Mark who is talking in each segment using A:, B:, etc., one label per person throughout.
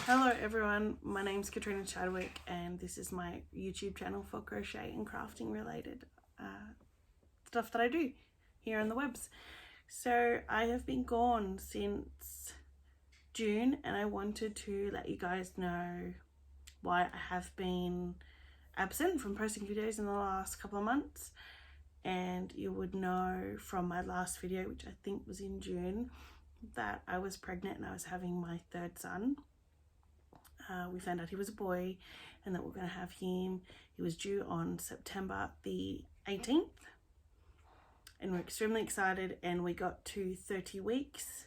A: Hello everyone, my name's Katrina Chadwick and this is my YouTube channel for crochet and crafting related stuff that I do here on the webs. So I have been gone since June and I wanted to let you guys know why I have been absent from posting videos in the last couple of months. And you would know from my last video, which I think was in June, that I was pregnant and I was having my third son. We found out he was a boy and that we're going to have him. He was due on September the 18th and we're extremely excited, and we got to 30 weeks.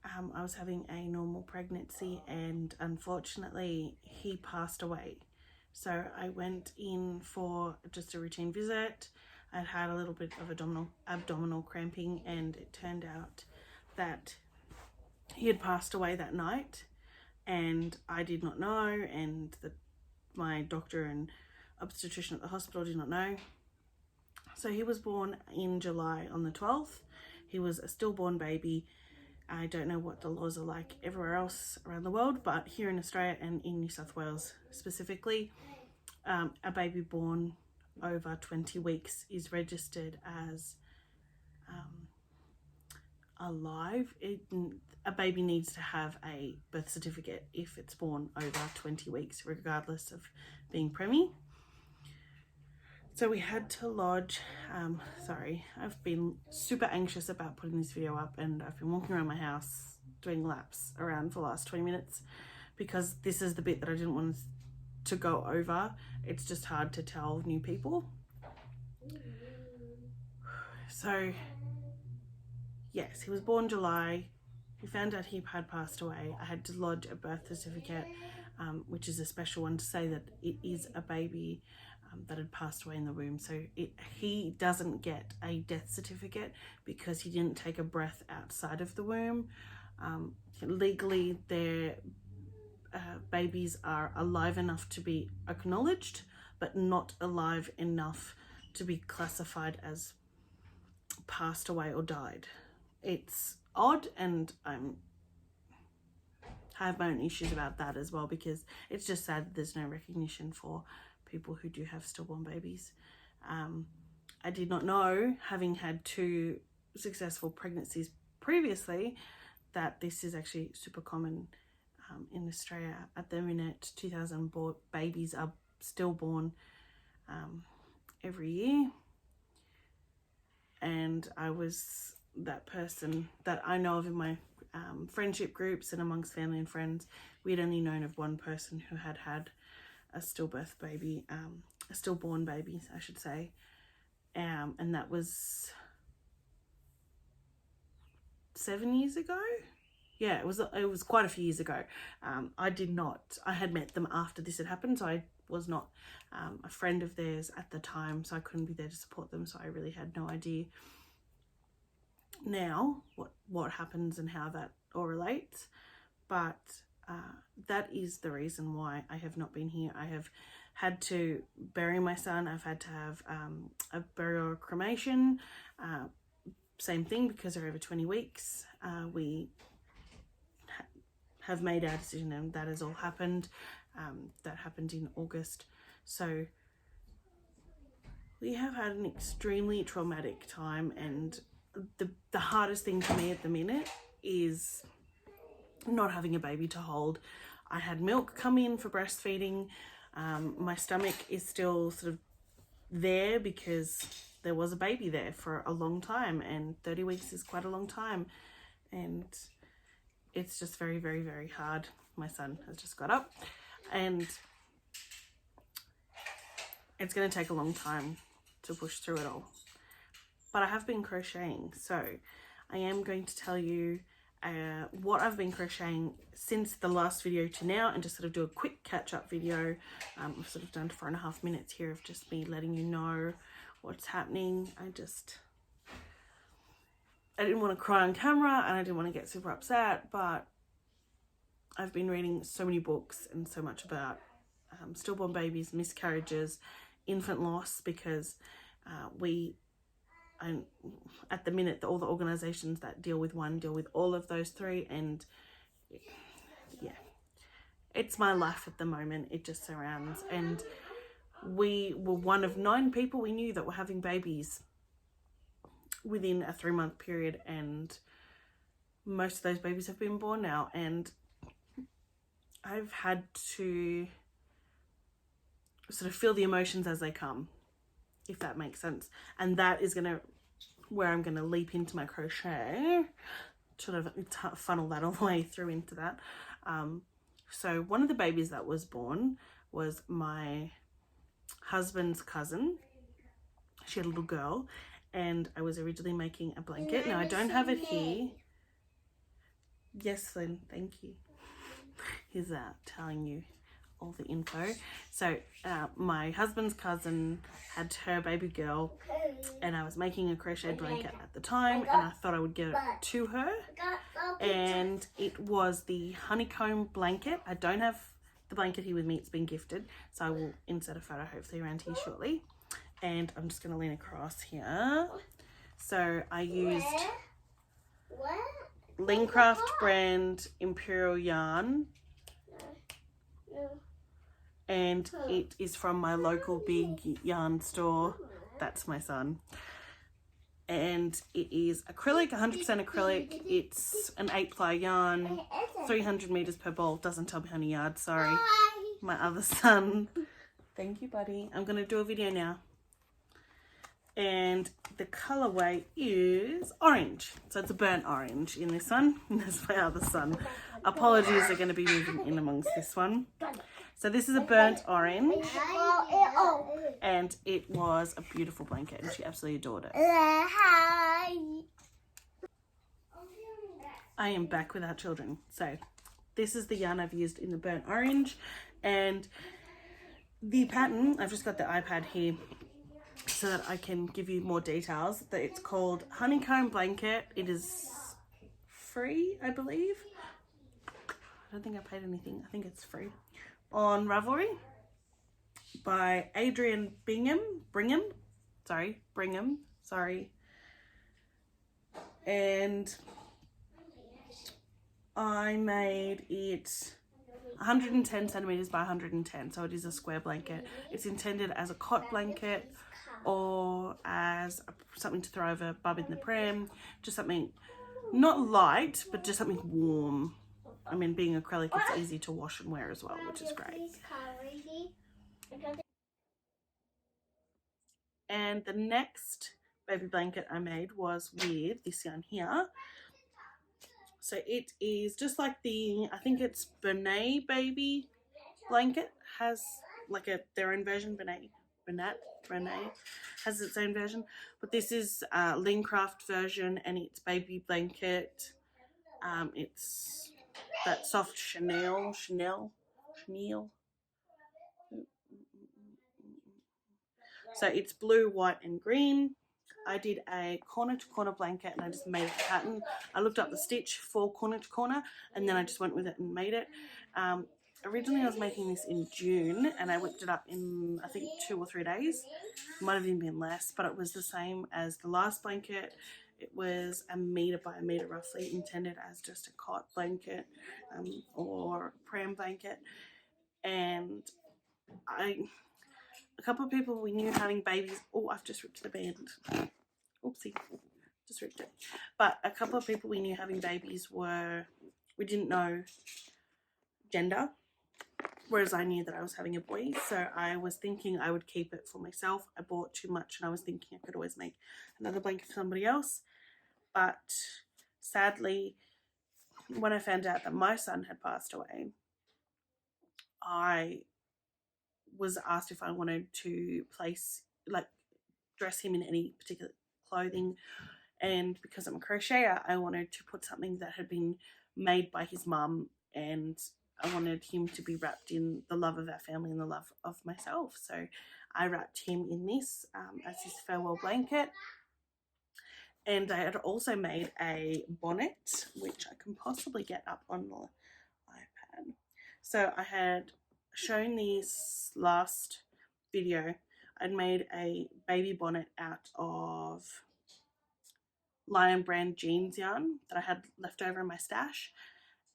A: I was having a normal pregnancy and unfortunately he passed away. So I went in for just a routine visit. I'd had a little bit of abdominal cramping and it turned out that he had passed away that night. And I did not know, and my doctor and obstetrician at the hospital did not know. So he was born in July on the 12th. He was a stillborn baby. I don't know what the laws are like everywhere else around the world, but here in Australia and in New South Wales specifically, a baby born over 20 weeks is registered as alive. A baby needs to have a birth certificate if it's born over 20 weeks, regardless of being preemie. So we had to lodge, I've been super anxious about putting this video up, and I've been walking around my house doing laps around for the last 20 minutes because this is the bit that I didn't want to go over. It's just hard to tell new people. So yes, he was born July. We found out he had passed away. I had to lodge a birth certificate, which is a special one to say that it is a baby that had passed away in the womb. So he doesn't get a death certificate because he didn't take a breath outside of the womb. Legally, their babies are alive enough to be acknowledged, but not alive enough to be classified as passed away or died. It's odd, and I have my own issues about that as well, because it's just sad that there's no recognition for people who do have stillborn babies. I did not know, having had 2 successful pregnancies previously, that this is actually super common in Australia. At the minute, 2,000 babies are stillborn every year. And I was that person that I know of in my friendship groups and amongst family and friends. We'd only known of one person who had had a stillbirth baby, a stillborn baby, I should say. And that was 7 years ago. Yeah, it was quite a few years ago. I had met them after this had happened, so I was not a friend of theirs at the time, so I couldn't be there to support them, so I really had no idea now what happens and how that all relates. But that is the reason why I have not been here. I have had to bury my son. I've had to have a burial or cremation. Same thing, because they're over 20 weeks. We have made our decision and that has all happened. That happened in August. So we have had an extremely traumatic time, and the hardest thing for me at the minute is not having a baby to hold. I had milk come in for breastfeeding. My stomach is still sort of there because there was a baby there for a long time, and 30 weeks is quite a long time, and it's just very, very, very hard. My son has just got up and it's going to take a long time to push through it all. But I have been crocheting, so I am going to tell you what I've been crocheting since the last video to now, and just sort of do a quick catch-up video. I've sort of done 4.5 minutes here of just me letting you know what's happening. I didn't want to cry on camera and I didn't want to get super upset, but I've been reading so many books and so much about stillborn babies, miscarriages, infant loss, because at the minute, all the organisations that deal with one deal with all of those 3, and yeah, it's my life at the moment. It just surrounds, and we were one of 9 people we knew that were having babies within a 3-month period, and most of those babies have been born now, and I've had to sort of feel the emotions as they come, if that makes sense. And that is where I'm gonna leap into my crochet, sort of funnel that all the way through into that. So one of the babies that was born was my husband's cousin. She had a little girl, and I was originally making a blanket. Now I don't have it here. Yes, Lynn, thank you. He's telling you all the info. So my husband's cousin had her baby girl, and I was making a crochet blanket at the time, and I thought I would give it to her, and it was the honeycomb blanket. I don't have the blanket here with me, it's been gifted, so I will insert a photo hopefully around here shortly. And I'm just going to lean across here. So I used Lincraft brand Imperial yarn, and it is from my local big yarn store. That's my son. And it is acrylic, 100% acrylic. It's an 8-ply yarn, 300 meters per ball. Doesn't tell me how many yards, sorry. My other son. Thank you, buddy. I'm going to do a video now. And the colorway is orange, so it's a burnt orange in this one. And there's my other son. Apologies, they're going to be moving in amongst this one. So this is a burnt orange, and it was a beautiful blanket, and she absolutely adored it. I am back with our children. So this is the yarn I've used in the burnt orange, and the pattern, I've just got the iPad here so that I can give you more details. That it's called Honeycomb Blanket. It is free, I believe. I don't think I paid anything. I think it's free. On Ravelry by Adrian Brigham. And I made it 110 centimeters by 110, so it is a square blanket. It's intended as a cot blanket or as something to throw over bub in the pram, just something not light, but just something warm. I mean, being acrylic, it's easy to wash and wear as well, which is great. And the next baby blanket I made was with this yarn here. So it is just like the, I think it's Bernay baby blanket, has like their own version. Bernay has its own version, but this is Lincraft version, and it's baby blanket. It's that soft chenille. So it's blue, white, and green. I did a corner to corner blanket, and I just made a pattern. I looked up the stitch for corner to corner, and then I just went with it and made it. Originally I was making this in June, and I whipped it up in I think 2 or 3 days. It might have even been less, but it was the same as the last blanket. It was 1 meter by 1 meter roughly, intended as just a cot blanket or pram blanket. And a couple of people we knew having babies. Oh, I've just ripped the band. Oopsie, just ripped it. But a couple of people we knew having babies we didn't know gender, whereas I knew that I was having a boy. So I was thinking I would keep it for myself. I bought too much, and I was thinking I could always make another blanket for somebody else. But sadly, when I found out that my son had passed away, I was asked if I wanted to dress him in any particular clothing, and because I'm a crocheter, I wanted to put something that had been made by his mum, and I wanted him to be wrapped in the love of our family and the love of myself. So I wrapped him in this as his farewell blanket. And I had also made a bonnet, which I can possibly get up on the iPad. So I had shown this last video. I'd made a baby bonnet out of Lion brand jeans yarn that I had left over in my stash,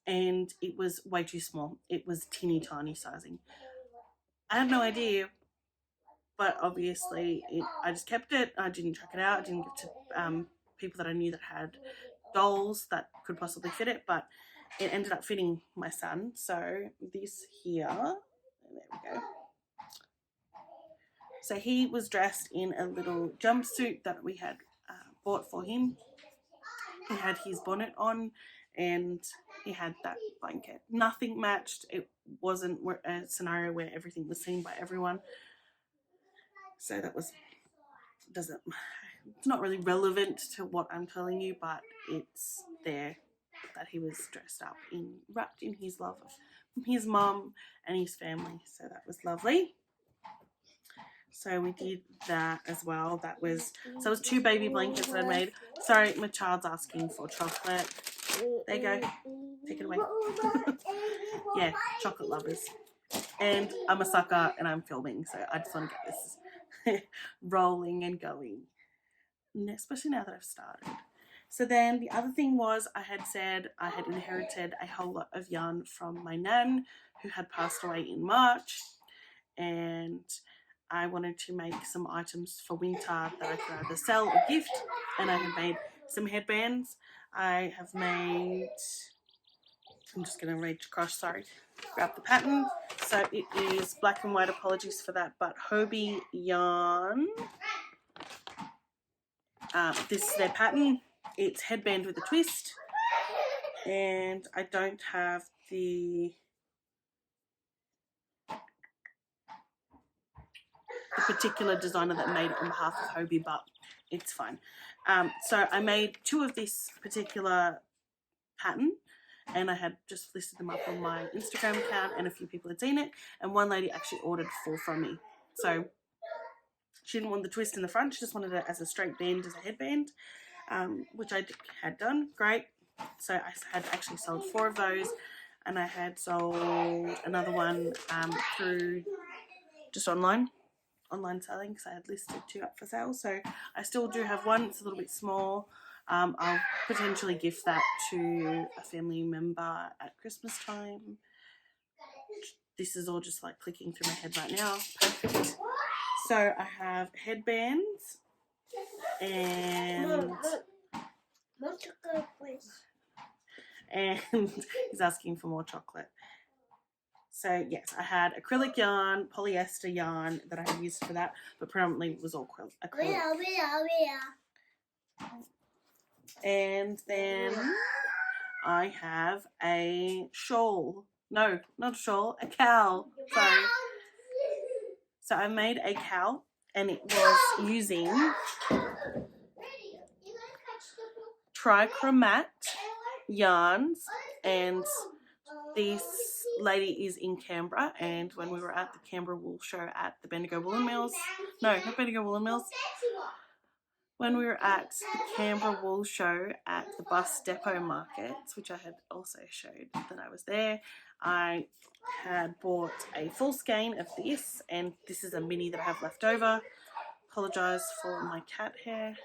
A: and it was way too small. It was teeny tiny sizing. I had no idea, but obviously I just kept it. I didn't chuck it out. I didn't give it to people that I knew that had dolls that could possibly fit it, but it ended up fitting my son. So this here, there we go. So he was dressed in a little jumpsuit that we had bought for him. He had his bonnet on and he had that blanket. Nothing matched. It wasn't a scenario where everything was seen by everyone. So that was, it's not really relevant to what I'm telling you, but it's there that he was dressed up in, wrapped in his love from his mum and his family. So that was lovely. So we did that as well. So it was 2 baby blankets that I made. Sorry, my child's asking for chocolate. There you go. Take it away. Yeah, chocolate lovers. And I'm a sucker and I'm filming, so I just want to get this rolling and going, especially now that I've started. So then the other thing was, I had said I had inherited a whole lot of yarn from my nan who had passed away in March, and I wanted to make some items for winter that I could either sell or gift, and I had made some headbands. I have made, I'm just going to read across, sorry, grab the pattern. So it is black and white, apologies for that, but Hobie yarn. This is their pattern. It's headband with a twist, and I don't have the particular designer that made it on behalf of Hobie, but it's fine. So I made 2 of this particular pattern, and I had just listed them up on my Instagram account, and a few people had seen it, and one lady actually ordered 4 from me. So she didn't want the twist in the front, she just wanted it as a straight band, as a headband, which I had done. Great. So I had actually sold 4 of those, and I had sold another one through just online selling, because I had listed 2 up for sale. So I still do have one. It's a little bit small. I'll potentially gift that to a family member at Christmas time. This is all just like clicking through my head right now. Perfect. So I have headbands, and he's asking for more chocolate. So yes, I had acrylic yarn, polyester yarn that I had used for that, but predominantly it was all acrylic. And then I have a shawl. No, not a shawl, a cowl. Sorry. So I made a cowl, and it was using trichromat yarns, and this lady is in Canberra, and when we were at the Canberra Wool Show at the Bendigo Woolen Mills, no, not Bendigo Woolen Mills, when we were at the Canberra Wool Show at the bus depot markets, which I had also showed that I was there, I had bought a full skein of this, and this is a mini that I have left over. Apologise for my cat hair,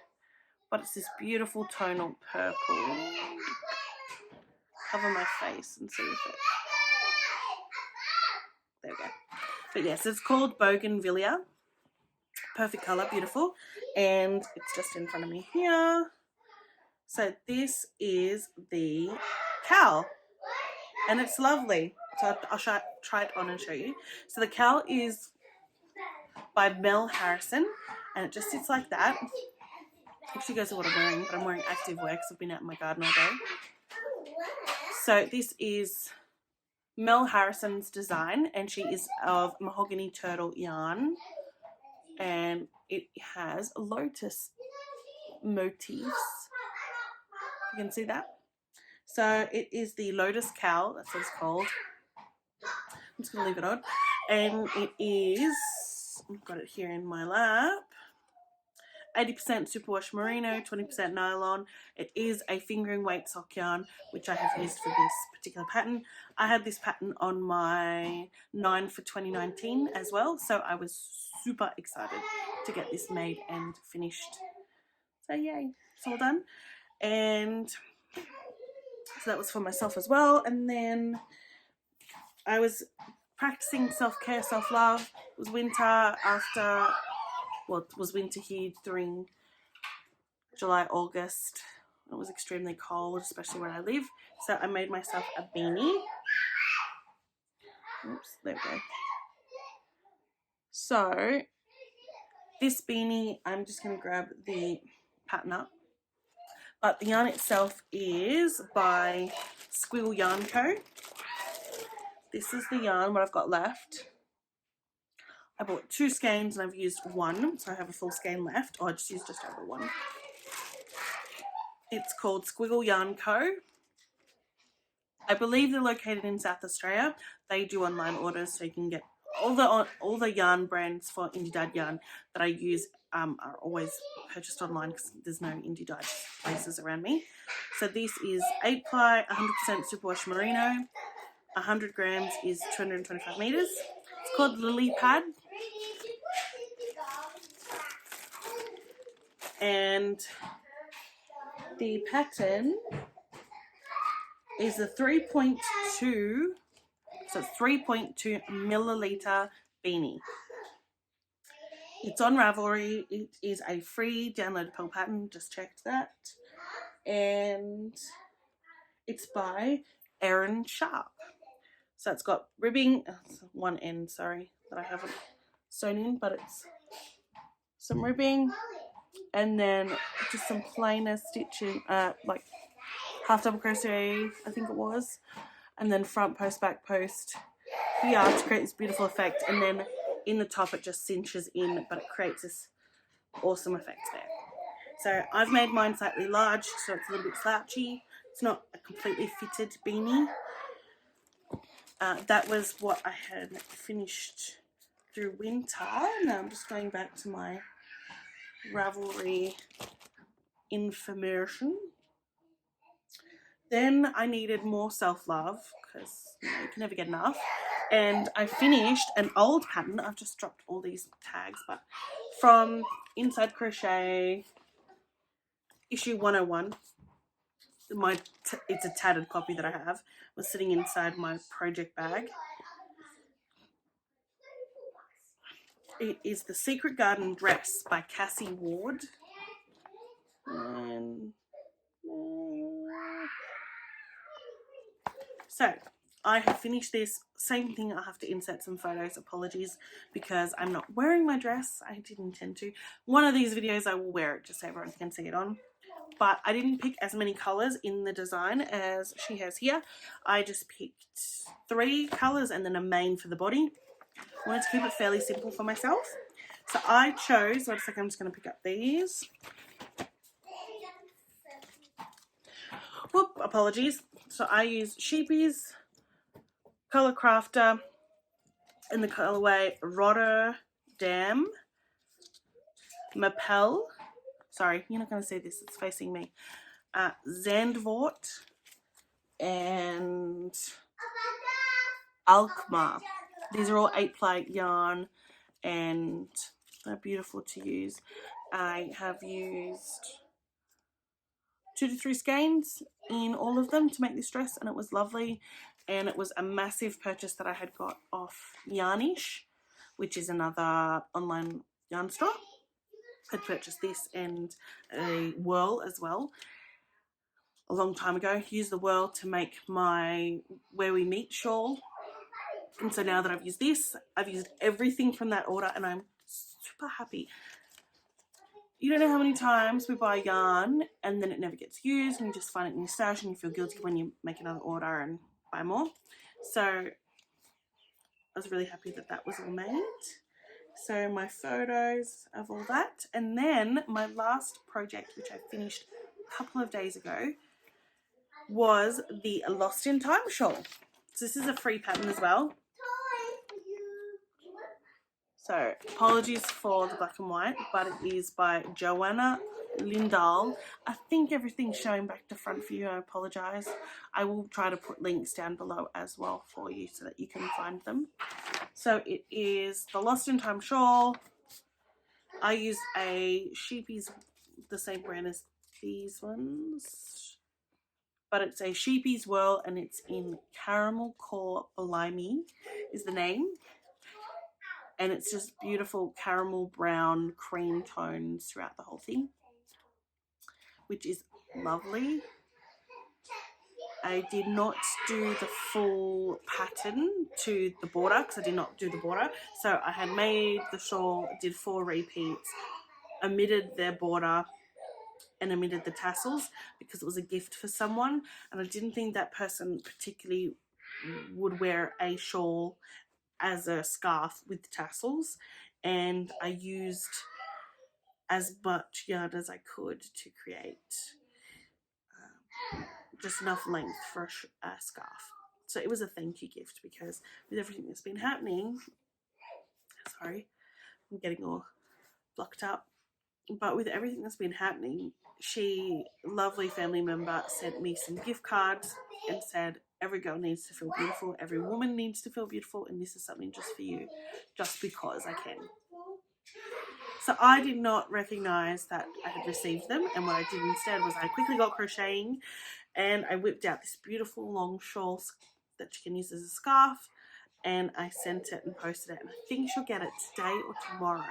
A: but it's this beautiful tonal purple. Cover my face and see if it, there we go. But yes, it's called Bougainvillea. Perfect colour, beautiful, and it's just in front of me here. So this is the cowl, and it's lovely. So I'll try it on and show you. So the cowl is by Mel Harrison, and it just sits like that. Actually goes to what I'm wearing, but I'm wearing active wear because I've been out in my garden all day. So this is Mel Harrison's design, and she is of mahogany turtle yarn, and it has lotus motifs. You can see that. So it is the Lotus Cowl, that's what it's called. I'm just going to leave it on. And it is, I've got it here in my lap, 80% superwash merino, 20% nylon. It is a fingering weight sock yarn, which I have used for this particular pattern. I had this pattern on my 9 for 2019 as well, so I was super excited to get this made and finished. So yay, it's all done. And So that was for myself as well. And then I was practicing self-care, self-love. It was winter after, well, it was winter here during July, August. It was extremely cold, especially where I live. So I made myself a beanie. Oops, there we go. So this beanie, I'm just going to grab the pattern up. But the yarn itself is by Squiggle Yarn Co. This is the yarn, what I've got left. I bought 2 skeins and I've used 1, so I have a full skein left. Oh, I just used just over 1. It's called Squiggle Yarn Co. I believe they're located in South Australia. They do online orders, so you can get all the yarn brands for Indie Dyed yarn that I use are always purchased online because there's no Indie Dyed places around me. So this is 8 ply, 100% superwash merino. 100 grams is 225 meters. It's called Lily Pad. And the pattern is a 3.2, so it's 3.2 milliliter beanie. It's on Ravelry. It is a free downloadable pattern, just checked that. And it's by Erin Sharp. So it's got ribbing, one end, sorry, that I haven't sewn in, but it's some ribbing, and then just some plainer stitching, like half double crochet, I think it was, and then front post, back post here to create this beautiful effect, and then in the top it just cinches in, but it creates this awesome effect there. So I've made mine slightly large, so it's a little bit slouchy. It's not a completely fitted beanie. That was what I had finished through winter. Now I'm just going back to my Ravelry information. Then I needed more self-love because you can never get enough. And I finished an old pattern. I've just dropped all these tags, but from Inside Crochet issue 101. It's a tattered copy that I have. Was sitting inside my project bag. It is The Secret Garden Dress by Cassie Ward. And so I have finished this. Same thing, I have to insert some photos. Apologies because I'm not wearing my dress. I didn't intend to. One of these videos I will wear it just so everyone can see it on. But I didn't pick as many colours in the design as she has here. I just picked 3 colours and then a main for the body. I wanted to keep it fairly simple for myself. So I chose, wait a second, I'm just going to pick up these. Whoop, apologies. So I used Sheepies, Colour Crafter, in the colourway Rotterdam, Mapel. Sorry, you're not going to see this, it's facing me. Zandvoort and Alkmaar. These are all 8 ply yarn and they're beautiful to use. I have used 2 to 3 skeins in all of them to make this dress, and it was lovely. And it was a massive purchase that I had got off Yarnish, which is another online yarn store. Had purchased this and a whirl as well a long time ago. Used the whirl to make my Where We Meet shawl, and so now that I've used this, I've used everything from that order and I'm super happy. You don't know how many times we buy yarn and then it never gets used and you just find it in your stash and you feel guilty when you make another order and buy more. So I was really happy that that was all made. So my photos of all that, and then my last project, which I finished a couple of days ago, was the Lost in Time shawl. So this is a free pattern as well. So apologies for the black and white, but it is by Joanna Lindahl. I think everything's showing back to front for you. I apologise. I will try to put links down below as well for you so that you can find them. So it is the Lost in Time shawl. I used a Sheepies, the same brand as these ones. but it's a Sheepy's Whirl, and it's in Caramel Core Blimey is the name. And it's just beautiful caramel brown cream tones throughout the whole thing, which is lovely. I did not do the full pattern to the border because I did not do the border. So I had made the shawl, did 4 repeats, omitted their border and omitted the tassels because it was a gift for someone, and I didn't think that person particularly would wear a shawl as a scarf with tassels, and I used as much yarn as I could to create just enough length for a scarf. So it was a thank you gift, because with everything that's been happening, sorry, I'm getting all blocked up, but with everything that's been happening, lovely family member, sent me some gift cards and said, every girl needs to feel beautiful, every woman needs to feel beautiful, and this is something just for you, just because I can. So I did not recognize that I had received them, and what I did instead was I quickly got crocheting, and I whipped out this beautiful long shawl that you can use as a scarf, and I sent it and posted it, and I think she'll get it today or tomorrow.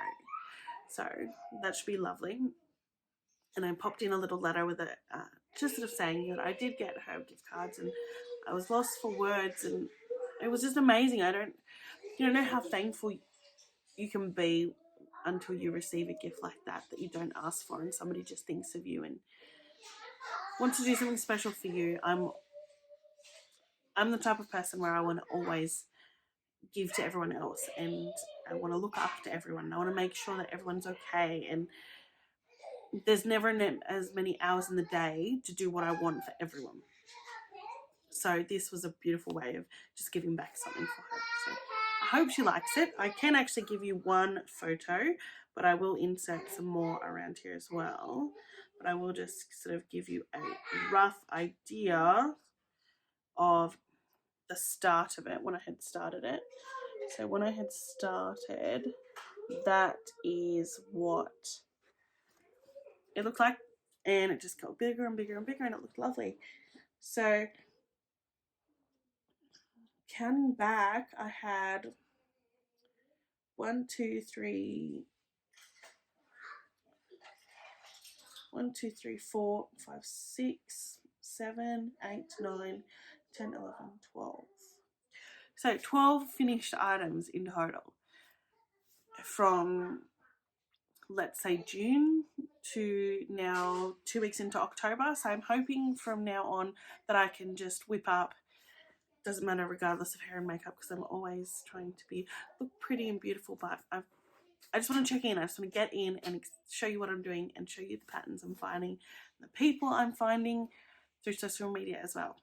A: So that should be lovely. And I popped in a little letter with it, just sort of saying that I did get her gift cards, and I was lost for words, and it was just amazing. You don't know how thankful you can be until you receive a gift like that you don't ask for, and somebody just thinks of you and wants to do something special for you. I'm the type of person where I want to always give to everyone else, and I want to look after everyone. I want to make sure that everyone's okay, and there's never as many hours in the day to do what I want for everyone. So this was a beautiful way of just giving back something for her. So I hope she likes it. I can actually give you one photo, but I will insert some more around here as well. But I will just sort of give you a rough idea of the start of it when I had started it. So when I had started, that is what it looked like, and it just got bigger and bigger and bigger, and it looked lovely. So counting back, I had 1, 2, 3, 4, 5, 6, 7, 8, 9, 10, 11, 12. So 12 finished items in total from, let's say, June to now 2 weeks into October. So I'm hoping from now on that I can just whip up, doesn't matter regardless of hair and makeup, because I'm always trying to look pretty and beautiful, but I just want to check in. I just want to get in and show you what I'm doing and show you the patterns I'm finding, the people I'm finding through social media as well.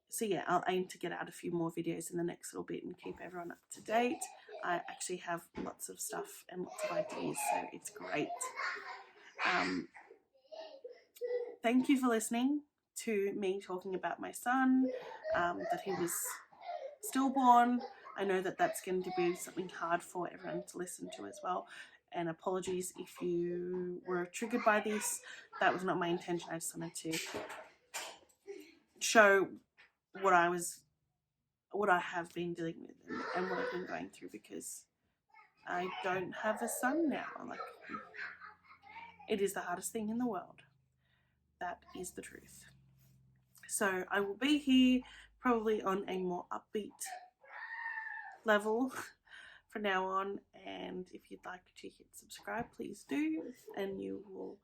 A: So yeah, I'll aim to get out a few more videos in the next little bit and keep everyone up to date. I actually have lots of stuff and lots of ideas, so it's great. Thank you for listening to me talking about my son, that he was stillborn. I know that that's going to be something hard for everyone to listen to as well, and apologies if you were triggered by this. That was not my intention. I just wanted to show what I have been dealing with and what I've been going through, because I don't have a son now. Like, it is the hardest thing in the world. That is the truth. So I will be here probably on a more upbeat level from now on, and if you'd like to hit subscribe, please do, and you will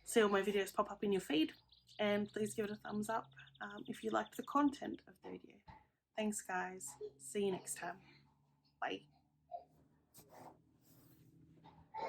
A: see all my videos pop up in your feed. And please give it a thumbs up if you liked the content of the video. Thanks guys, see you next time, bye.